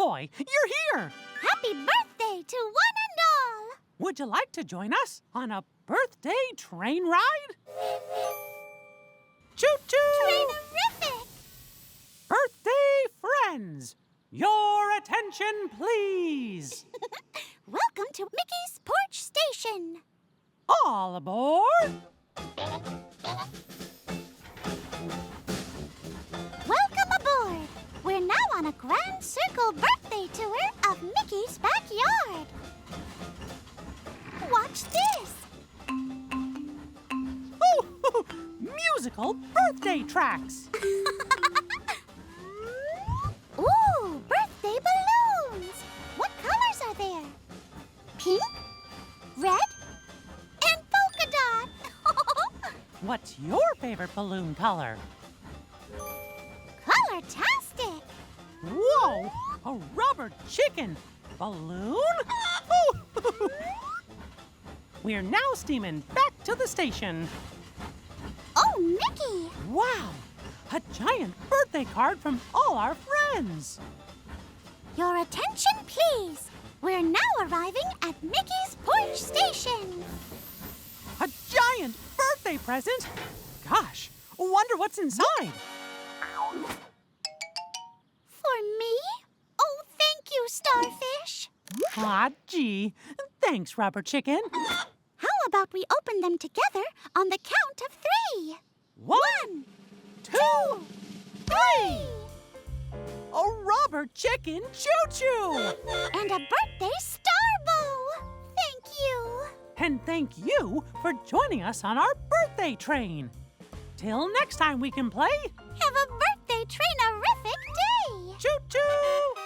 boy, you're here! Happy birthday to one and all! Would you like to join us on a birthday train ride? Choo-choo! Train-rific! Birthday friends, your attention, please! Welcome to Mickey's Porch Station. All aboard! Welcome aboard. We're now on a grand circle birthday tour of Mickey's backyard. Watch this. Oh, musical birthday tracks! Ooh, birthday balloons. What colors are there? Pink, red, and polka dot. What's your favorite balloon color? Color-tastic. Whoa! A rubber chicken balloon? We're now steaming back to the station. Oh, Mickey! Wow! A giant birthday card from all our friends. Your attention, please. We're now arriving at Mickey's Porch Station. A giant birthday present? Gosh, wonder what's inside. For me? Oh, thank you, Starfish. Ah, gee. Thanks, Rubber Chicken. How about we open them together on the count of 3? 1, 2, 3! A rubber chicken choo-choo! And a birthday star bow. Thank you. And thank you for joining us on our birthday train. Till next time we can play. Have a birthday train-a-rific day. Choo-choo!